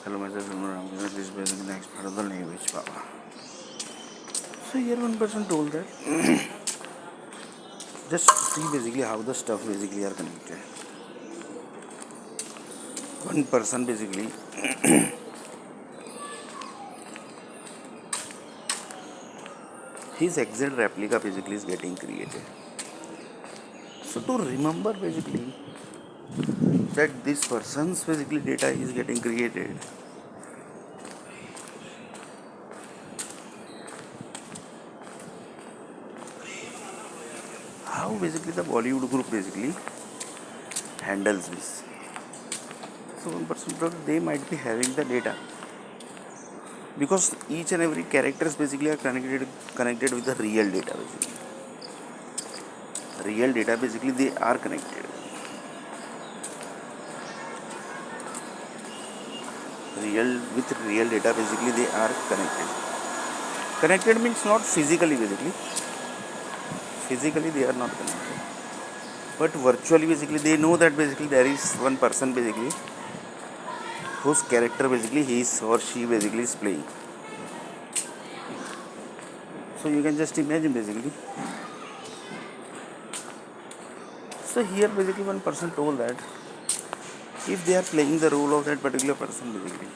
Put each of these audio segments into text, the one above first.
Hello, myself, this is basically the next part of the language, Baba. So here one person told that just see basically how the stuff basically are connected. One person basically his exact replica basically is getting created. So to remember basically that this person's basically data is getting created, how basically the Bollywood group basically handles this. So one person told they might be having the data because each and every characters basically are connected with the real data basically. Real data basically they are connected. Real data basically they are connected. Connected means not physically basically. Physically they are not connected. But virtually basically they know that basically there is one person basically whose character basically he is or she basically is playing. So you can just imagine basically. So here basically one person told that if they are playing the role of that particular person basically,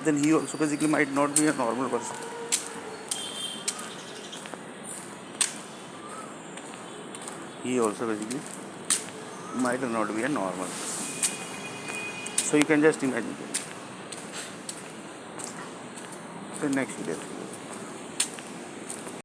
then he also basically might not be a normal person. He also basically might not be a normal person. So you can just imagine. So next video.